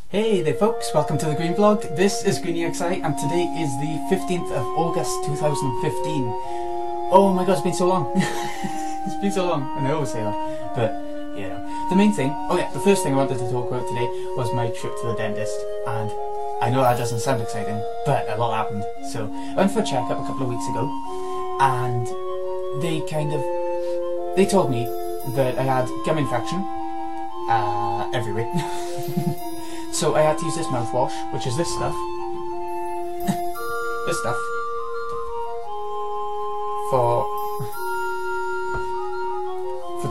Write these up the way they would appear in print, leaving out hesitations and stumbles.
Hey there folks, welcome to the Green Vlog. This is GreenEXI and today is the 15th of August 2015. Oh my god, it's been so long. It's been so long, and I always say that. But, you know, the main thing, the first thing I wanted to talk about today was my trip to the dentist. And I know that doesn't sound exciting, but a lot happened. So, I went for a checkup a couple of weeks ago, and they told me that I had gum infection everywhere. So I had to use this mouthwash, which is this stuff. This stuff. For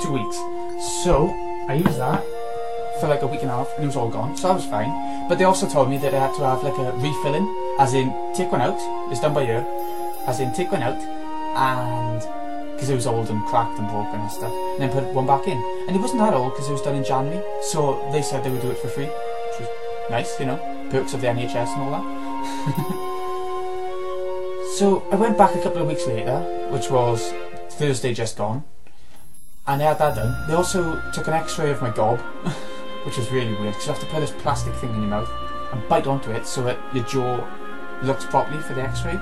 2 weeks. So I used that for like a week and a half and it was all gone, so I was fine. But they also told me that I had to have like a refilling, as in take one out, it's done by ear, as in take one out, and because it was old and cracked and broken and stuff, and then put one back in. And it wasn't that old because it was done in January, so they said they would do it for free, which was nice, you know, perks of the NHS and all that. So I went back a couple of weeks later, which was Thursday just gone, and I had that done. They also took an x-ray of my gob, which was really weird because you have to put this plastic thing in your mouth and bite onto it so that your jaw looks properly for the x-ray.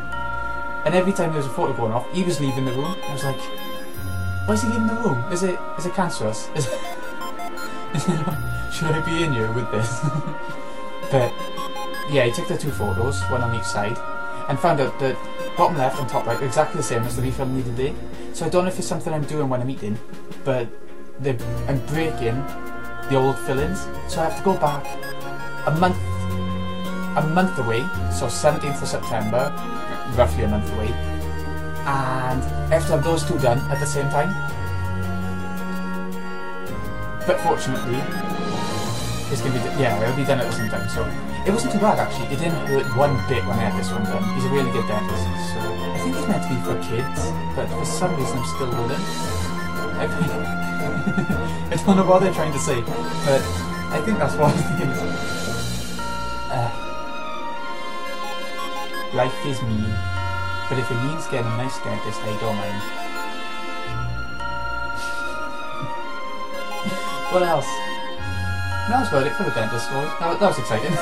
And every time there was a photo going off, he was leaving the room. I was like, why is he leaving the room? Is it cancerous? Should I be in here with this? But yeah, he took the two photos, one on each side, and found out that bottom left and top right are exactly the same as the refill needed today. So I don't know if it's something I'm doing when I'm eating, but I'm breaking the old fillings, so I have to go back a month away, so 17th of September, roughly a month away, and I have to have those two done at the same time. But fortunately, it's going to be, it'll be done at the same time, so it wasn't too bad actually. It didn't hurt one bit when I had this one done. He's a really good dentist, so I think it's meant to be for kids, but for some reason I'm still willing. I don't know what they're trying to say, but I think that's what it is. Life is mean, but if it means getting a nice dentist, I don't mind. What else? That was about it for the dentist story. That was exciting.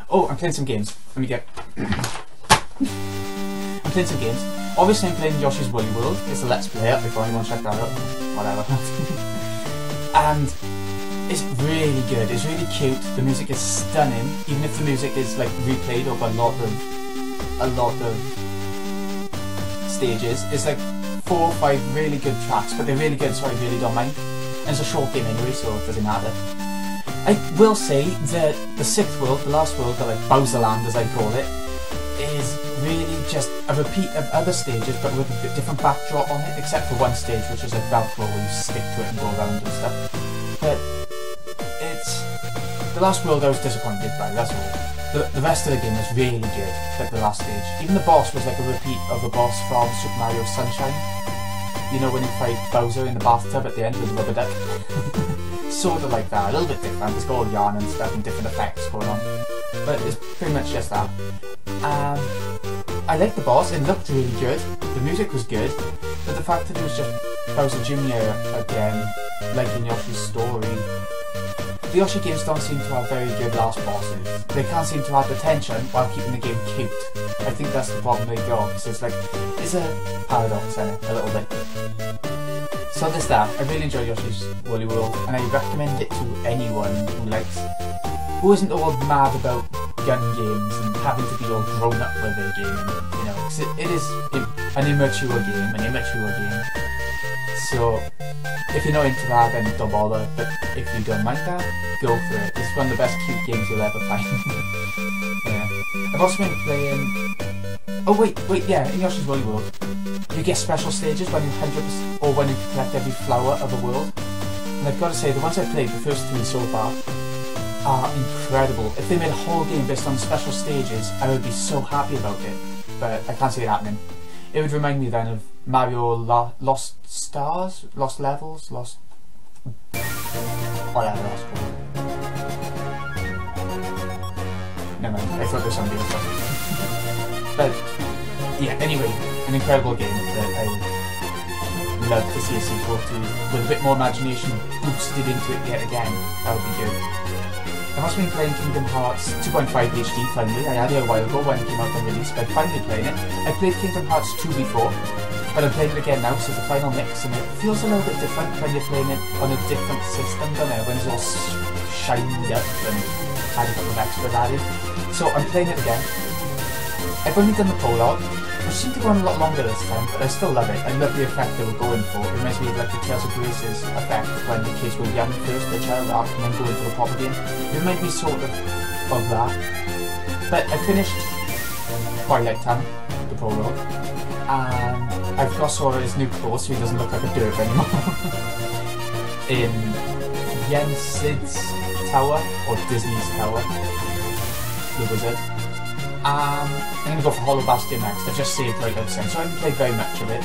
Oh, I'm playing some games. Let me get... I'm playing some games. Obviously I'm playing Yoshi's Woolly World. It's a Let's Play up if anyone check that out. Whatever. And it's really good, it's really cute, the music is stunning, even if the music is like replayed over a lot of stages. It's like 4 or 5 really good tracks, but they're really good, so I really don't mind. And it's a short game anyway, so it doesn't matter. I will say that the 6th world, the last world, the like Bowser Land as I call it, is really just a repeat of other stages but with a bit different backdrop on it, except for one stage which is like Velcro where you stick to it and go around and stuff. But the last world I was disappointed by, that's all. The rest of the game was really good, like the last stage. Even the boss was like a repeat of the boss from Super Mario Sunshine. You know when you fight Bowser in the bathtub at the end with the rubber duck? Sort of like that, a little bit different. It's got all yarn and stuff and different effects going on. But it's pretty much just that. I liked the boss, it looked really good, the music was good, but the fact that it was just Bowser Jr. again, like in Yoshi's story. The Yoshi games don't seem to have very good last bosses. They can't seem to add the tension while keeping the game cute. I think that's the problem they got, because it's like, it's a paradox in it, a little bit. So there's that. I really enjoy Yoshi's Woolly World, and I recommend it to anyone who isn't all mad about gun games and having to be all grown up with their game, you know, because it is an immature game, so if you're not into that then don't bother, but if you don't mind that, go for it. It's one of the best cute games you'll ever find. Yeah. I've also been playing... Oh wait, yeah, in Yoshi's Woolly World you get special stages when you 100% or when you collect every flower of a world, and I've got to say the ones I've played, the first 3 so far, are incredible. If they made a whole game based on special stages, I would be so happy about it, but I can't see it happening. It would remind me then of Mario Lost Stars? Lost Levels? Lost... whatever that's called. Never mind, I thought there was something else. But, yeah, anyway, an incredible game that I would love to see a sequel to, with a bit more imagination. boosted into it yet again, that would be good. I've also been playing Kingdom Hearts 2.5 HD finally. I had it a while ago when it came out on release, but I'm finally playing it. I played Kingdom Hearts 2 before, but I'm playing it again now, so it's the final mix, and it feels a little bit different when you're playing it on a different system, doesn't it? When it's all shined up and had a couple of extras added. So I'm playing it again. I've only done the prologue, which seemed to go on a lot longer this time, but I still love it. I love the effect they were going for. It reminds me of like the Tales of Grace's effect when the kids were young first, the child arc, and then go into the proper game. It reminds me sort of that. But I finished Twilight Town, the prologue, and I've got Sora's new clothes so he doesn't look like a derp anymore. In Yensid's Tower, or Disney's Tower, the wizard. I'm going to go for Hollow Bastion next. I've just saved right outside, so I haven't played very much of it.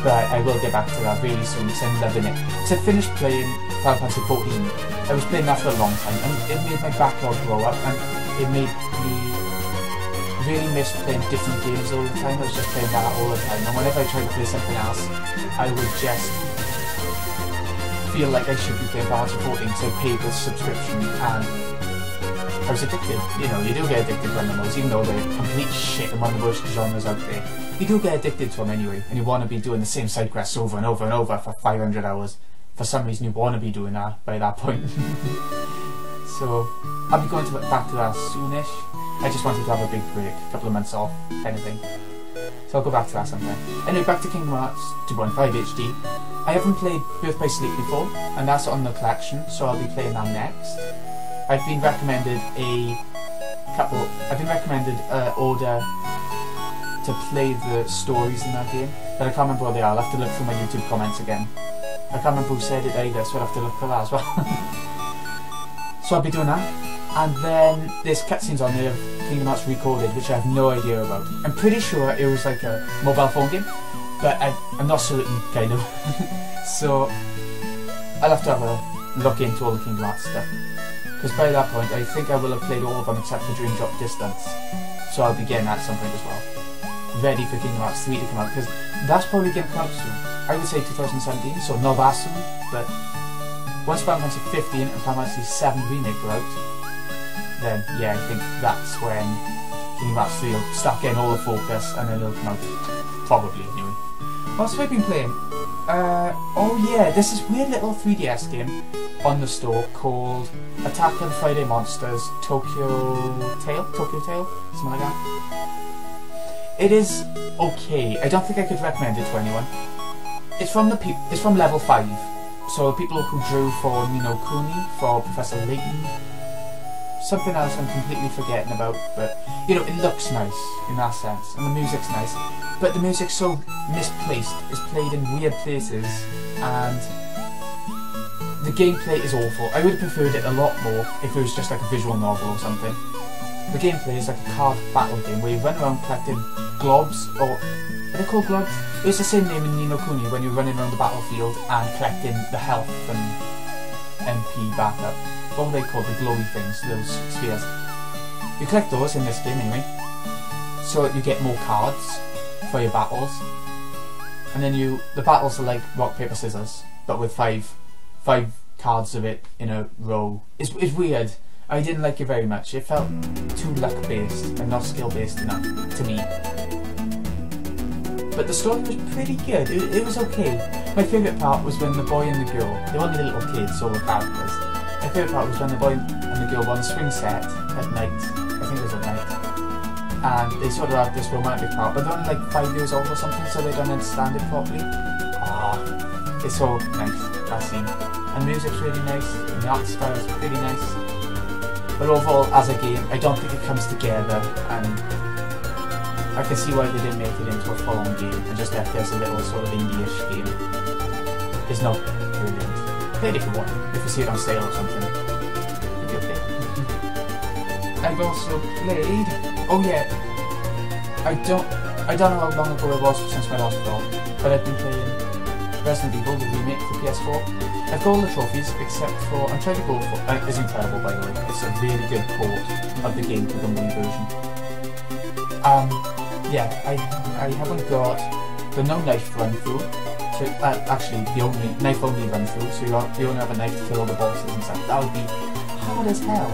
But I will get back to that really soon because I'm loving it. So I finished playing Final Fantasy 14. I was playing that for a long time and it made my backlog grow up and it made me really miss playing different games all the time. I was just playing that all the time, and whenever I tried to play something else, I would just feel like I should be playing Final Fantasy 14, so I paid the subscription and I was addicted. You know, you do get addicted to animals, even though they're complete shit and one of the worst genres out there. You do get addicted to them anyway, and you want to be doing the same side quests over and over and over for 500 hours. For some reason you want to be doing that by that point. So, I'll be going back to that soonish. I just wanted to have a big break, a couple of months off, kind of thing. So I'll go back to that sometime. Anyway, back to Kingdom Hearts 2.5 HD. I haven't played Birth by Sleep before, and that's on the collection, so I'll be playing that next. I've been recommended order to play the stories in that game, but I can't remember what they are. I'll have to look through my YouTube comments again. I can't remember who said it either, so I'll have to look for that as well. So I'll be doing that, and then there's cutscenes on there of Kingdom Hearts Recoded, which I have no idea about. I'm pretty sure it was like a mobile phone game, but I'm not certain, kind of. So I'll have to have a look into all the Kingdom Hearts stuff. Because by that point, I think I will have played all of them except for Dream Drop Distance. So I'll be getting that at some point as well. Ready for Kingdom Hearts 3 to come out, because that's probably going to come out soon. I would say 2017, so not that soon, but once Final Fantasy 15 and Final Fantasy 7 Remake are out, then yeah, I think that's when Kingdom Hearts 3 will start getting all the focus and then it'll come out. Probably, anyway. What else have I been playing? Oh yeah, there's this weird little 3DS game on the store called Attack of the Friday Monsters Tokyo Tale, something like that. It is okay. I don't think I could recommend it to anyone. It's from level 5, so people who drew for Nino Kuni, for Professor Layton, something else I'm completely forgetting about, but you know, it looks nice in that sense, and the music's nice, but the music's so misplaced. It's played in weird places, and the gameplay is awful. I would have preferred it a lot more if it was just like a visual novel or something. The gameplay is like a card battle game where you run around collecting globs, or are they called globs? It's the same name in Nino Kuni when you're running around the battlefield and collecting the health and MP backup. What were they called? The glowy things, those spheres. You collect those in this game anyway, so you get more cards for your battles, and then the battles are like rock, paper, scissors, but with five cards of it in a row. It's weird. I didn't like it very much. It felt too luck based and not skill based enough to me. But the story was pretty good. It was okay. My favourite part was when the boy and the girl, they were only little kids, all the characters. My favourite part was when the boy and the girl were on the swing set at night. I think it was at night. And they sort of had this romantic part, but they're only like 5 years old or something, so they don't understand it properly. Ah, it's so nice, that scene. And the music's really nice, and the art style is pretty nice. But overall, as a game, I don't think it comes together, and I can see why they didn't make it into a full-on game and just left it as a little sort of indie-ish game. It's not brilliant. Play it if you want, if you see it on sale or something. Maybe you'll play it. I've also played... Oh yeah, I don't know how long ago it was since my last vlog, but I've been playing Resident Evil, the remake for PS4. I've got all the trophies except for... I'm trying to go for... it's incredible, by the way. It's a really good port of the game to the Wii version. Yeah, I haven't got the No Knife run through, actually the only knife only run through, so you only have a knife to kill all the bosses and stuff. That would be hard as hell.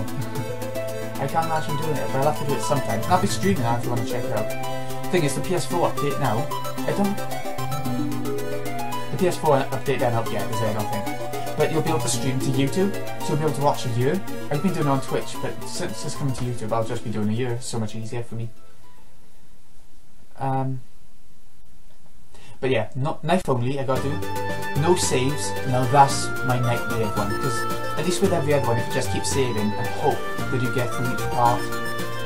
I can't imagine doing it, but I'll have to do it sometime. And I'll be streaming that if you want to check it out. The thing is, the PS4 update now, the PS4 update ain't out yet, is it? I don't think. But you'll be able to stream to YouTube, so you'll be able to watch a year. I've been doing it on Twitch, but since it's coming to YouTube, I'll just be doing a year. It's so much easier for me. But yeah, knife only, I gotta do. No saves, now that's my nightmare one, because at least with every other one, if you just keep saving and hope that you get through each part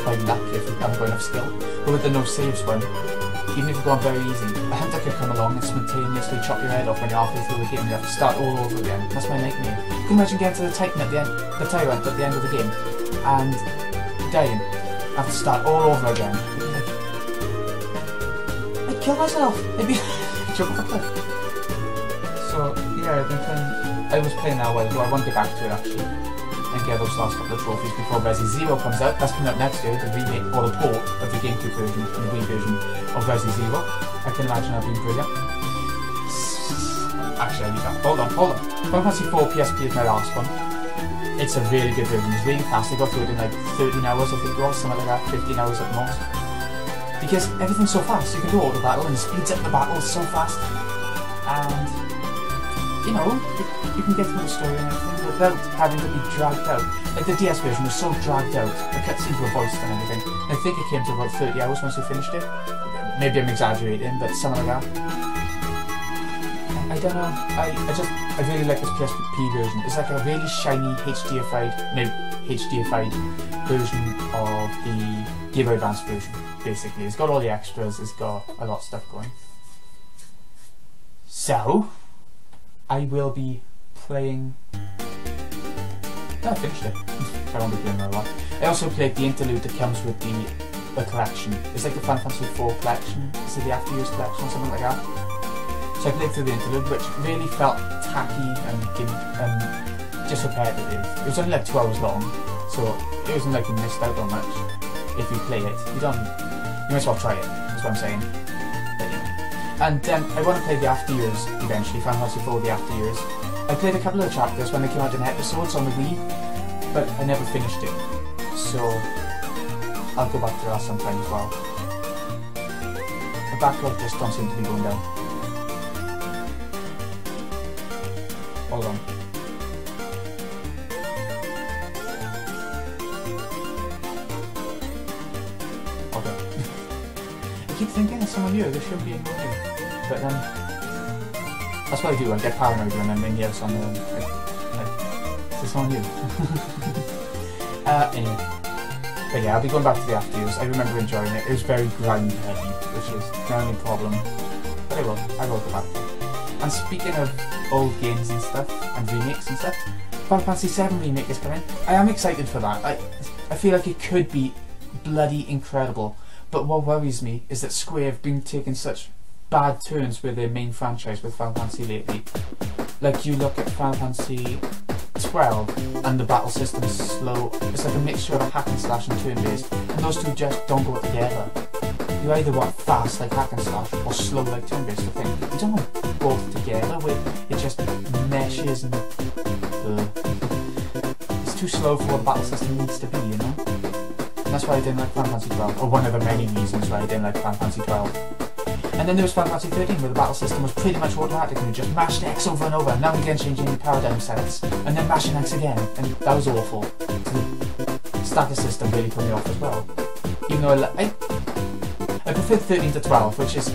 by luck if you haven't got enough skill. But with the no saves one, even if you're going very easy, a hunter could come along and spontaneously chop your head off when you're halfway through the game and you have to start all over again. That's my nightmare. You can imagine getting to the Titan at the end, the tyrant at the end of the game, and dying. I have to start all over again. I'd kill myself. I'd be jump off a cliff. So yeah, I was playing that a while ago. I want to get back to it actually and get those last couple of trophies before Resi Zero comes out. That's coming out next year, the remake or the port of the GameCube version and the Wii version of Resi Zero. I can imagine that being brilliant. Actually, I need that. Hold on. Final Fantasy 4 PSP is my last one. It's a really good version. It's really fast. I got through it in like 13 hours, I think it was, something like that, 15 hours at most. Because everything's so fast. You can do auto battle and it speeds up the battle so fast. And you know, you can get through the story and everything without having to be dragged out. Like the DS version was so dragged out, the cutscenes were voiced and everything. And I think it came to about 30 hours once we finished it. Maybe I'm exaggerating, but something like that. I don't know, I really like this PSP version. It's like a really shiny HDified version of the Game Boy Advance version, basically. It's got all the extras, it's got a lot of stuff going. So I will be playing... I finished it. I won't be playing that a lot. I also played the interlude that comes with the collection. It's like the Final Fantasy 4 collection. Is it the After Years collection or something like that? So I played through the interlude, which really felt tacky and just repetitive. It was only like 2 hours long, so it wasn't like you missed out on much. If you play it, you might as well try it, that's what I'm saying. And I want to play the After Years eventually, Final Fantasy 4 the After Years. I played a couple of chapters when they came out in episodes on the Wii, but I never finished it. So I'll go back to that sometime as well. The backlog just don't seem to be going down. Hold on. Okay. I keep thinking it's someone new, there should be anyone new. But then, that's what I do, I get paranoid when I'm in here, so I'm like, is someone new? Anyway. But yeah, I'll be going back to the After Years. I remember enjoying it. It was very grind heavy, which is the only problem. But I will go back. And speaking of old games and stuff, and remakes and stuff, Final Fantasy 7 remake is coming. I am excited for that. I feel like it could be bloody incredible. But what worries me is that Square have been taking such bad turns with their main franchise with Final Fantasy lately. Like you look at Final Fantasy 12 and the battle system is slow. It's like a mixture of a hack and slash and turn based, and those two just don't go together. You either want fast like hack and slash or slow like turn based. I think you don't want both together where it just meshes and it's too slow for what the battle system needs to be, you know? And that's why I didn't like Final Fantasy 12, or one of the many reasons why I didn't like Final Fantasy 12. And then there was Final Fantasy 13 where the battle system was pretty much automatic and you just mashed X over and over, and now and again changing the paradigm sets, and then mashing X again, and that was awful. So the status system really put me off as well. Even though I preferred 13 to 12, which is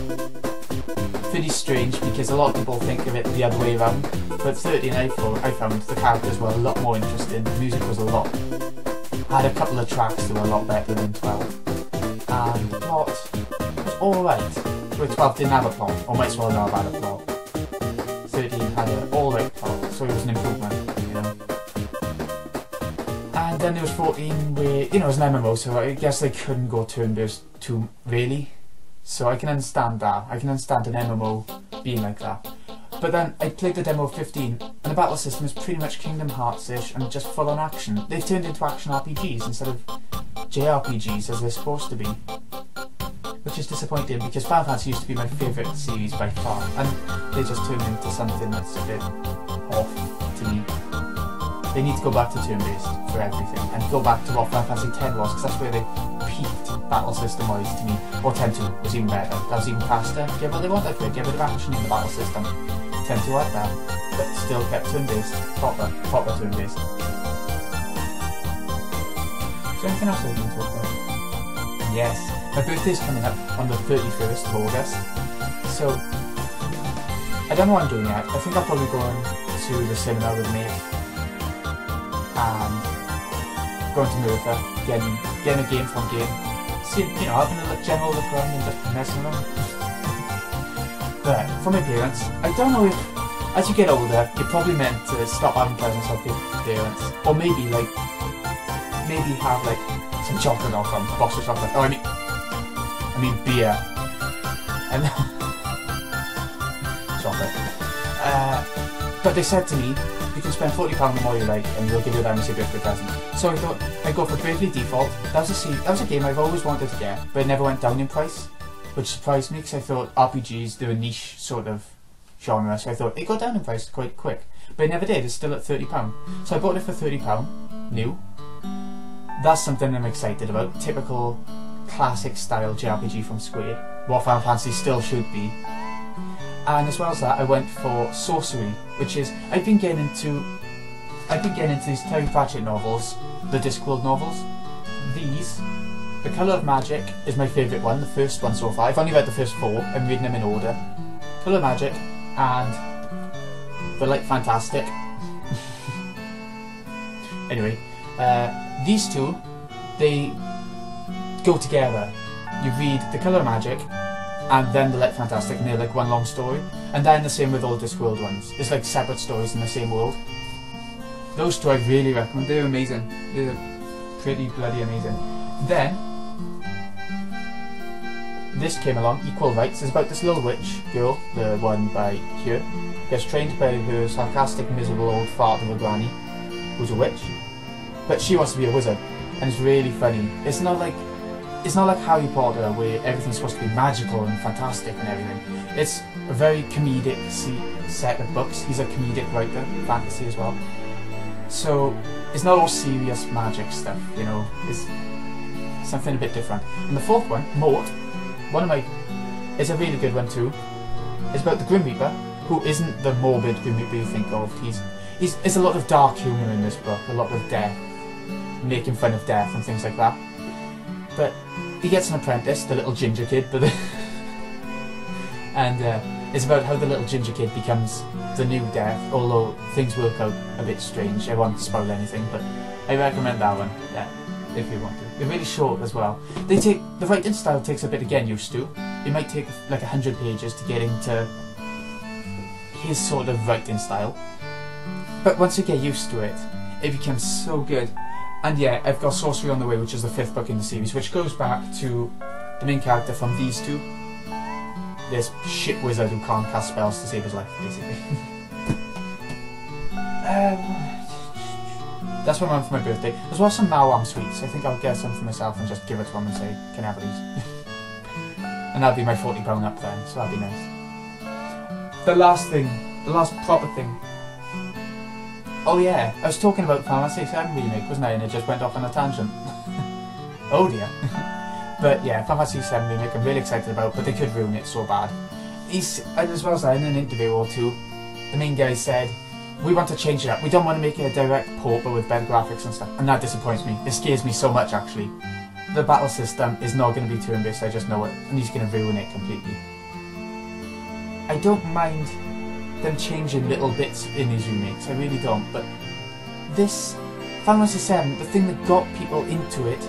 pretty strange because a lot of people think of it the other way around, but 13 I found the characters were a lot more interesting, the music was I had a couple of tracks that were a lot better than 12, and the plot was alright. Where 12 didn't have a plot, or might as well not have had a plot. 13 had an alright plot, so it was an improvement, you know. And then there was 14 where, you know, it was an MMO, so I guess they couldn't go turn-based too really. So I can understand that. I can understand an MMO being like that. But then I played the demo of 15, and the battle system is pretty much Kingdom Hearts-ish and just full on action. They've turned into action RPGs instead of JRPGs as they're supposed to be. The which is disappointing because Final Fantasy used to be my favourite series by far, and they just turned into something that's a bit off to me. They need to go back to turn-based for everything, and go back to what Final Fantasy X was, because that's where they peaked battle system-wise to me. Or X2 was even better, that was even faster. Get what they wanted for it, get rid of action in the battle system. X2 had that, but still kept turn-based, proper turn-based. Is there anything else I didn't talk about? Yes, my birthday's coming up on the 31st of August, so I don't know what I'm doing yet. I think I'll probably go to the cinema with me and going to Merthyr, getting a game from game, seeing, you know, having a general look around and just messing around. But for my parents, I don't know if, as you get older, you're probably meant to stop having presents of your parents, or maybe have like some chocolate off them, box of chocolate. Oh, I mean beer and chocolate. But they said to me, you can spend £40 the more you like, and we'll give you that as your birthday present. So I thought I'd go for Bravely Default. That was a game I've always wanted to get, but it never went down in price, which surprised me because I thought RPGs, they're a niche sort of genre, so I thought it got down in price quite quick. But it never did. It's still at £30. So I bought it for £30, new. That's something I'm excited about. Typical classic style JRPG from Square, what Final Fantasy still should be. And as well as that, I went for Sorcery, which is I've been getting into these Terry Pratchett novels, the Discworld novels. These, The Colour of Magic is my favourite one, the first one so far. I've only read the first 4. I'm reading them in order. Colour of Magic and The Light Fantastic. Anyway, these two, they go together. You read The Colour of Magic and then The Light Fantastic, and they're like one long story. And then the same with all Discworld ones. It's like separate stories in the same world. Those two I really recommend. They're amazing. They're pretty bloody amazing. Then this came along, Equal Rights. It's about this little witch girl, the one by here, gets trained by her sarcastic, miserable old fart of a granny, who's a witch. But she wants to be a wizard, and it's really funny. It's not like Harry Potter, where everything's supposed to be magical and fantastic and everything. It's a very comedic set of books. He's a comedic writer, fantasy as well. So it's not all serious magic stuff, you know. It's something a bit different. And the fourth one, Mort, is a really good one too. It's about the Grim Reaper, who isn't the morbid Grim Reaper you think of. There's a lot of dark humour in this book, a lot of death, making fun of death and things like that. But he gets an apprentice, the little ginger kid, and it's about how the little ginger kid becomes the new Death, although things work out a bit strange. I won't spoil anything, but I recommend that one, yeah, if you want to. They're really short as well. The writing style takes a bit of getting used to. It might take like 100 pages to get into his sort of writing style. But once you get used to it, it becomes so good. And yeah, I've got Sorcery on the way, which is the 5th book in the series, which goes back to the main character from these two. This shit wizard who can't cast spells to save his life, basically. That's what I want for my birthday. As well as some Mawam sweets. I think I'll get some for myself and just give it to him and say, can I have these? And that'll be my £40 up then, so that'll be nice. The last proper thing. Oh yeah, I was talking about Final Fantasy VII Remake, wasn't I? And it just went off on a tangent. Oh dear. But yeah, Final Fantasy VII Remake I'm really excited about, but they could ruin it so bad. As well as that, in an interview or two, the main guy said, we want to change it up. We don't want to make it a direct port, but with better graphics and stuff. And that disappoints me. It scares me so much, actually. The battle system is not going to be turn-based, I just know it. And he's going to ruin it completely. I don't mind them changing little bits in these remakes, I really don't, but this Final Fantasy VII, the thing that got people into it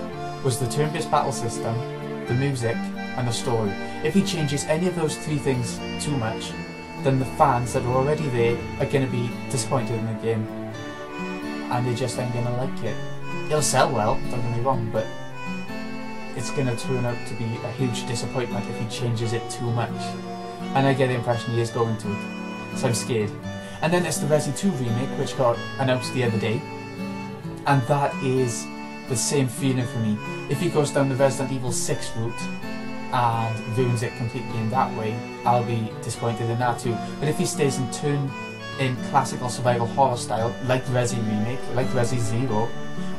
was the turn-based battle system, the music, and the story. If he changes any of those 3 things too much, then the fans that are already there are going to be disappointed in the game, and they just ain't going to like it. It'll sell well, don't get me wrong, but it's going to turn out to be a huge disappointment if he changes it too much. And I get the impression he is going to. So I'm scared. And then there's the Resi 2 remake, which got announced the other day, and that is the same feeling for me. If he goes down the Resident Evil 6 route, and ruins it completely in that way, I'll be disappointed in that too. But if he stays in classical survival horror style, like Resi Remake, like Resi Zero,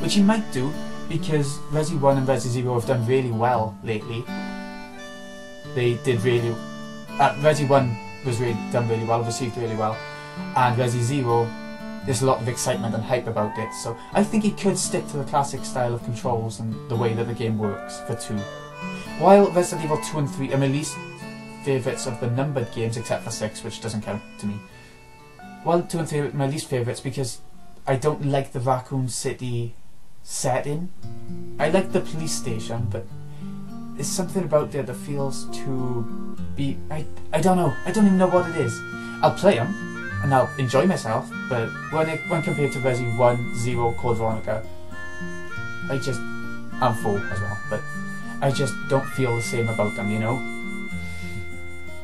which he might do, because Resi 1 and Resi Zero have done really well lately. They did really... Resi 1 was done really well, received really well, and Resi Zero, there's a lot of excitement and hype about it, so I think he could stick to the classic style of controls and the way that the game works for 2. While Resident Evil 2 and 3 are my least favourites of the numbered games, except for 6, which doesn't count to me. While 2 and 3 are my least favourites because I don't like the Raccoon City setting. I like the police station, but there's something about it that feels too... I don't know. I don't even know what it is. I'll play them, and I'll enjoy myself, but when compared to Resi 1, 0, Code Veronica, I'm 4 as well, but I just don't feel the same about them, you know?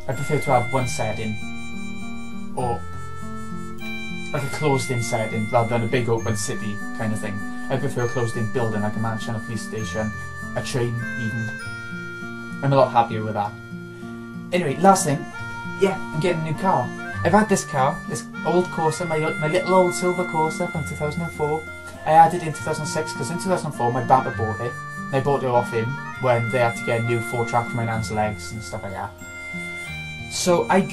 I prefer to have one setting, or like a closed-in setting, rather than a big open city kind of thing. I prefer a closed-in building, like a mansion, a police station, a train even. I'm a lot happier with that. Anyway, last thing, yeah, I'm getting a new car. I've had this car, this old Corsa, my little old silver Corsa from 2004. I had it in 2006 because in 2004 my bumper bought it. And I bought it off him when they had to get a new 4-track for my nan's legs and stuff like that. So I'm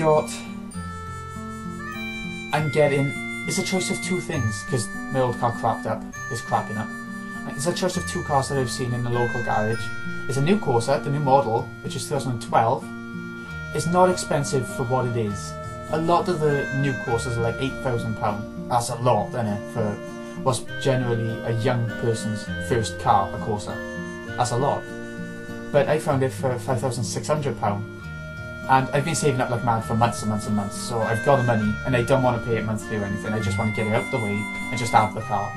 getting, it's a choice of 2 things because my old car is crapping up. It's a choice of 2 cars that I've seen in the local garage. It's a new Corsa, the new model, which is 2012. It's not expensive for what it is. A lot of the new Corsas are like £8,000. That's a lot, isn't it, for what's generally a young person's first car, a Corsa. That's a lot. But I found it for £5,600. And I've been saving up like mad for months and months and months, so I've got the money, and I don't want to pay it monthly or anything. I just want to get it out of the way and just have the car.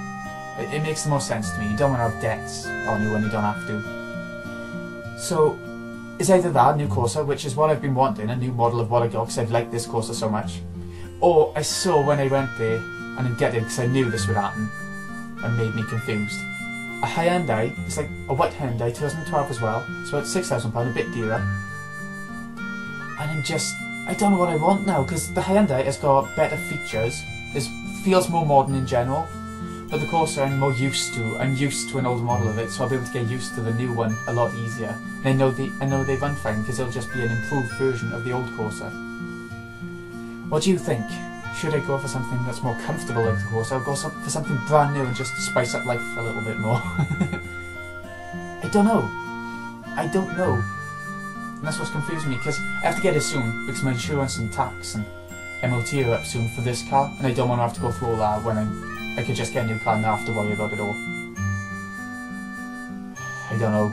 It makes the most sense to me. You don't want to have debts on you when you don't have to. So, it's either that, new Corsa, which is what I've been wanting, a new model of what I got, because I've liked this Corsa so much. Or I saw when I went there, and I get it because I knew this would happen, and made me confused. A Hyundai, it's like a white Hyundai, 2012 as well. It's about £6,000, a bit dearer. And I don't know what I want now, because the Hyundai has got better features, it feels more modern in general, but the Corsa I'm more used to. I'm used to an older model of it, so I'll be able to get used to the new one a lot easier. And I know they run fine, because it'll just be an improved version of the old Corsa. What do you think? Should I go for something that's more comfortable like the Corsa, or go for something brand new and just spice up life a little bit more? I don't know. I don't know. And that's what's confusing me, because I have to get it soon, because my insurance and tax and MOT are up soon for this car, and I don't want to have to go through all that when I could just get a new car and not have to worry about it all. I don't know.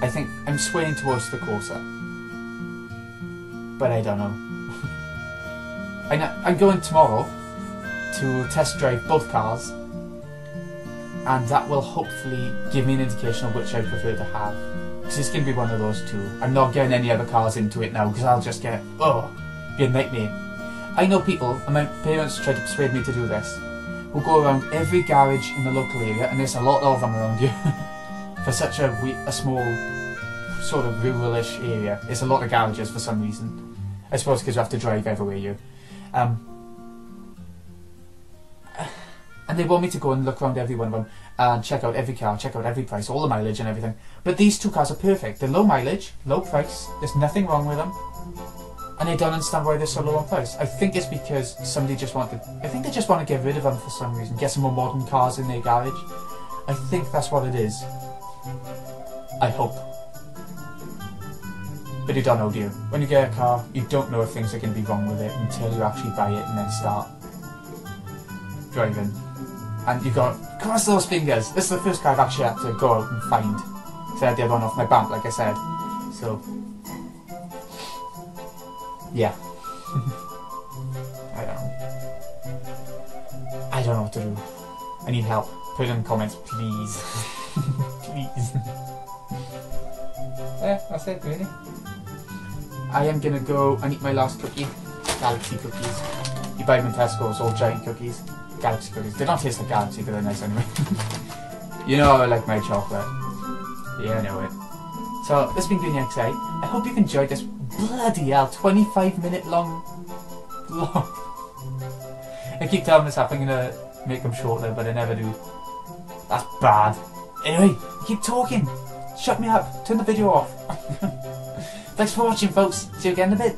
I think I'm swaying towards the Corsa, but I don't know. I'm going tomorrow to test drive both cars, and that will hopefully give me an indication of which I prefer to have. Because it's going to be one of those 2. I'm not getting any other cars into it now, because I'll just be a nightmare. I know people, and my parents tried to persuade me to do this, who go around every garage in the local area, and there's a lot of them around you, for such a small, sort of rural-ish area. There's a lot of garages for some reason. I suppose because you have to drive everywhere you. And they want me to go and look around every one of them and check out every car, check out every price, all the mileage and everything. But these 2 cars are perfect. They're low mileage, low price, there's nothing wrong with them. And I don't understand why they're so low on price. I think it's because somebody just wanted... I think they just want to get rid of them for some reason. Get some more modern cars in their garage. I think that's what it is. I hope. But you don't know, do you? When you get a car, you don't know if things are going to be wrong with it until you actually buy it and then start driving. And you've got to cross those fingers. This is the first car I've actually had to go out and find. So I had the other one off my bank, like I said. So... yeah. I don't know what to do. I need help. Put it in the comments, please. Please. Yeah, that's it, really. I am gonna go and eat my last cookie. Galaxy cookies. You buy them in Tesco's, all giant cookies. Galaxy cookies. They don't taste like Galaxy, but they're nice anyway. You know I like my chocolate. Yeah, I know it. So this has been Green XA. I hope you've enjoyed this bloody hell 25-minute long. I keep telling myself I'm gonna make them shorter, but I never do. That's bad. Anyway, keep talking. Shut me up. Turn the video off. Thanks for watching, folks. See you again in a bit.